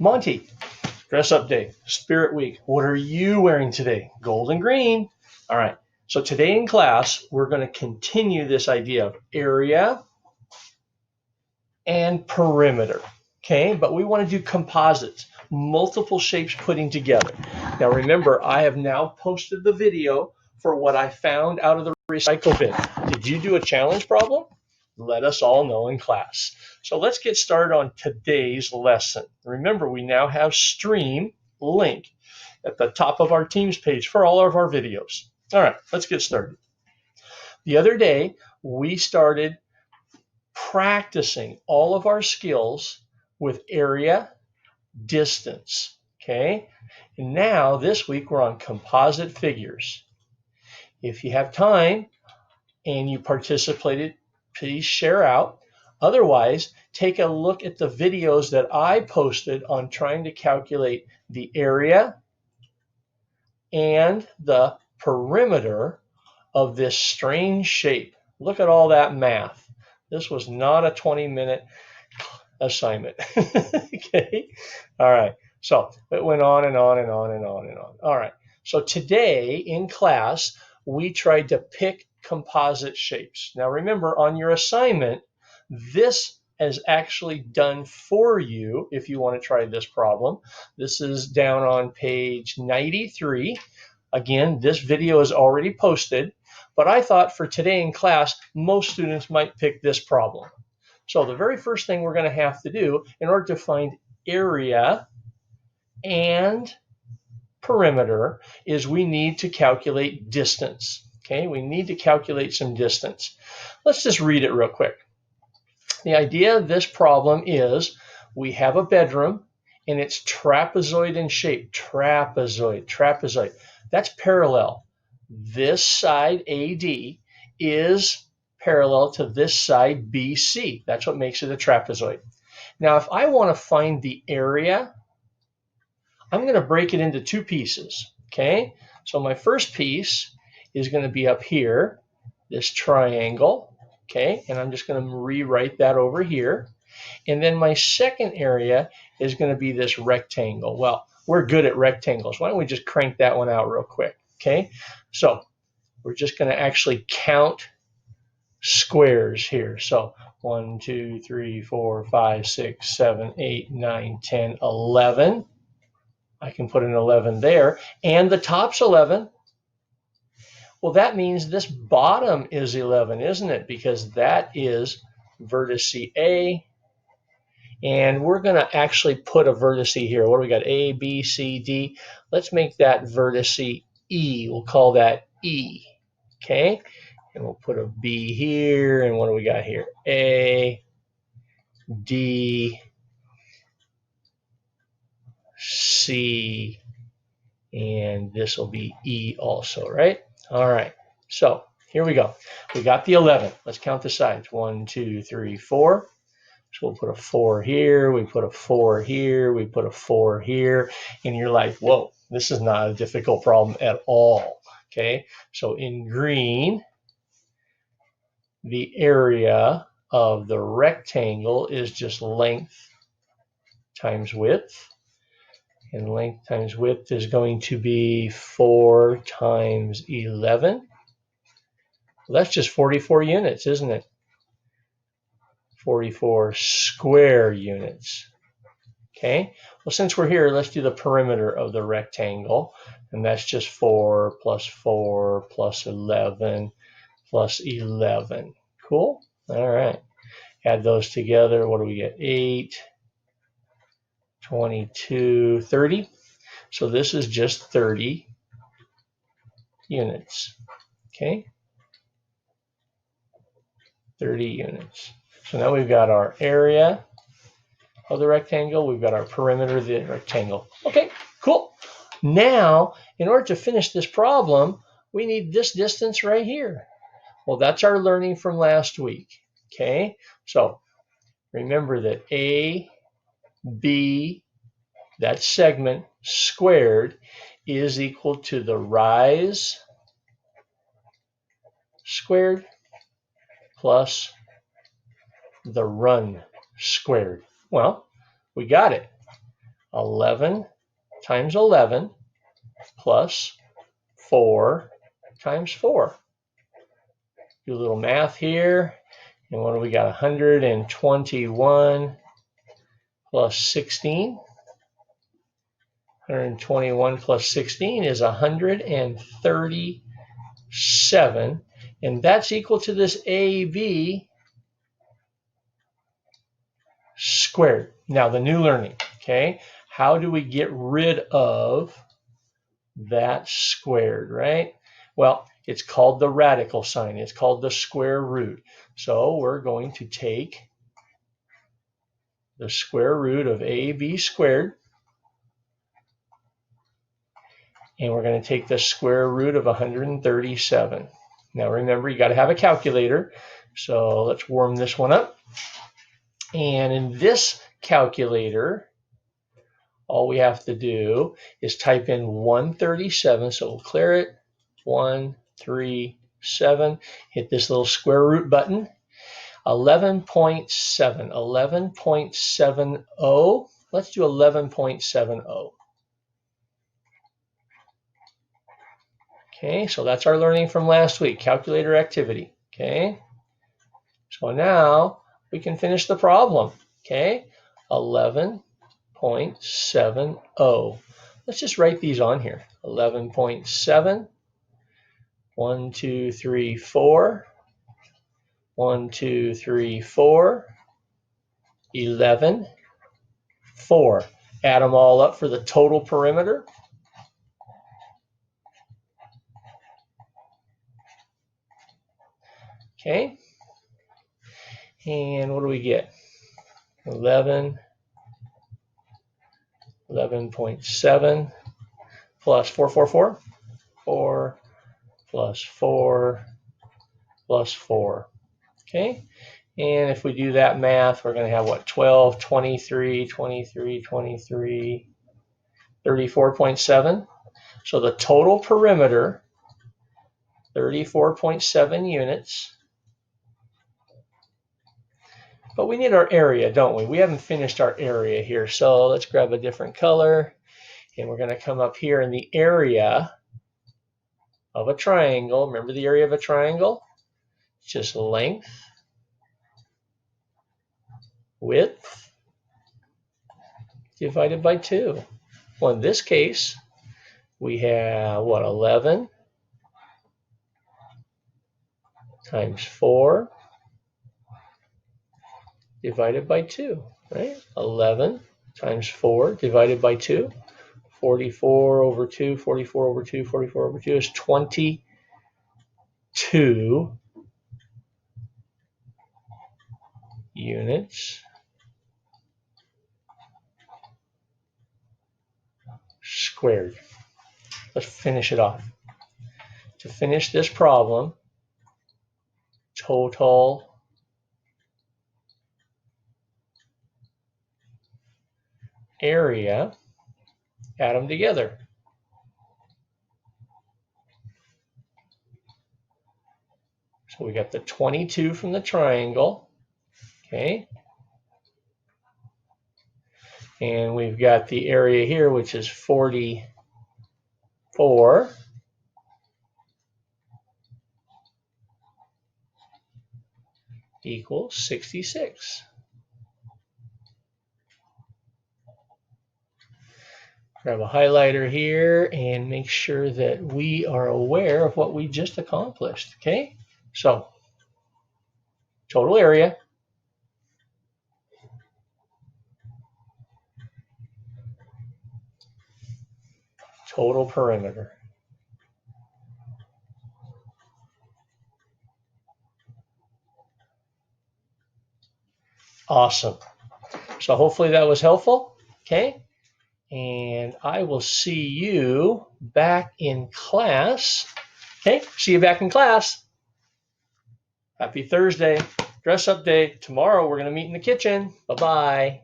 Monty, dress up day, Spirit Week. What are you wearing today? Gold and green. All right. So today in class, we're going to continue this idea of area and perimeter. Okay, but we want to do composites, multiple shapes putting together. Now remember, I have now posted the video for what I found out of the recycle bin. Did you do a challenge problem? Let us all know in class. So let's get started on today's lesson. Remember, we now have stream link at the top of our Teams page for all of our videos. All right, let's get started. The other day, we started practicing all of our skills with area, distance, okay? And now this week we're on composite figures. If you have time and you participated, please share out. Otherwise, take a look at the videos that I posted on trying to calculate the area and the perimeter of this strange shape. Look at all that math. This was not a 20-minute assignment. Okay. All right. So it went on and on and on and on and on. All right. So today in class, we tried to pick composite shapes. Now remember, on your assignment, this is actually done for you if you want to try this problem. This is down on page 93. Again, this video is already posted, but I thought for today in class, most students might pick this problem. So the very first thing we're going to have to do in order to find area and perimeter is we need to calculate distance. Okay, we need to calculate some distance. Let's just read it real quick. The idea of this problem is we have a bedroom and it's trapezoid in shape. Trapezoid. That's parallel. This side AD is parallel to this side BC. That's what makes it a trapezoid. Now, if I want to find the area, I'm going to break it into two pieces. Okay, so my first piece is going to be up here, this triangle. Okay, and I'm just going to rewrite that over here. And then my second area is going to be this rectangle. Well, we're good at rectangles. Why don't we just crank that one out real quick? Okay, so we're just going to actually count squares here. So 1, 2, 3, 4, 5, 6, 7, 8, 9, 10, 11. I can put an 11 there. And the top's 11. Well, that means this bottom is 11, isn't it? Because that is vertex A. And we're going to actually put a vertex here. What do we got? A, B, C, D. Let's make that vertex E. We'll call that E. Okay? And we'll put a B here. And what do we got here? A, D, C, and this will be E also, right? All right. So here we go. We got the 11. Let's count the sides. 1, 2, 3, 4. So we'll put a 4 here. We put a 4 here. We put a 4 here. And you're like, whoa, this is not a difficult problem at all. Okay. So in green, the area of the rectangle is just length times width. And length times width is going to be 4 times 11. Well, that's just 44 units, isn't it? 44 square units. Okay. Well, since we're here, let's do the perimeter of the rectangle. And that's just 4 plus 11 plus 11. Cool. All right. Add those together. What do we get? 8, 22, 30. So this is just 30 units. Okay. 30 units. So now we've got our area of the rectangle. We've got our perimeter of the rectangle. Okay, cool. Now, in order to finish this problem, we need this distance right here. Well, that's our learning from last week. Okay, so remember that AB, that segment squared, is equal to the rise squared plus the run squared. Well, we got it. 11 times 11 plus 4 times 4. Do a little math here. And what do we got? 121 plus 16. 121 plus 16 is 137. And that's equal to this AB squared. Now the new learning, okay? How do we get rid of that squared, right? Well, it's called the radical sign. It's called the square root. So we're going to take the square root of AB squared, and we're going to take the square root of 137. Now remember, you got to have a calculator. So let's warm this one up. And in this calculator, all we have to do is type in 137. So we'll clear it. 137. Hit this little square root button. 11.7. 11.70. Let's do 11.70. Okay, so that's our learning from last week, calculator activity. Okay, so now we can finish the problem. Okay, 11.70. Let's just write these on here. 11.7. 1, 2, 3, 4. 1, 2, 3, 4. 11. 4. Add them all up for the total perimeter. Okay. And what do we get? 11.7 plus 4. 4 plus 4 plus 4. Okay. And if we do that math, we're going to have what? 12, 23, 34.7. So the total perimeter, 34.7 units. But we need our area, don't we? We haven't finished our area here. So let's grab a different color. And we're going to come up here in the area of a triangle. Remember the area of a triangle? It's just length, width, divided by 2. Well, in this case, we have, what, 11 times 4 divided by 2, right? 11 times 4 divided by 2. 44 over 2, 44 over 2, 44 over 2 is 22 units squared. Let's finish it off. To finish this problem, total area, add them together. So we got the 22 from the triangle, okay? And we've got the area here, which is 44. Equals 66. Grab a highlighter here and make sure that we are aware of what we just accomplished, okay? So, total area, total perimeter. Awesome. So hopefully that was helpful, okay? And I will see you back in class. Okay, see you back in class. Happy Thursday, dress up day. Tomorrow we're going to meet in the kitchen. Bye-bye.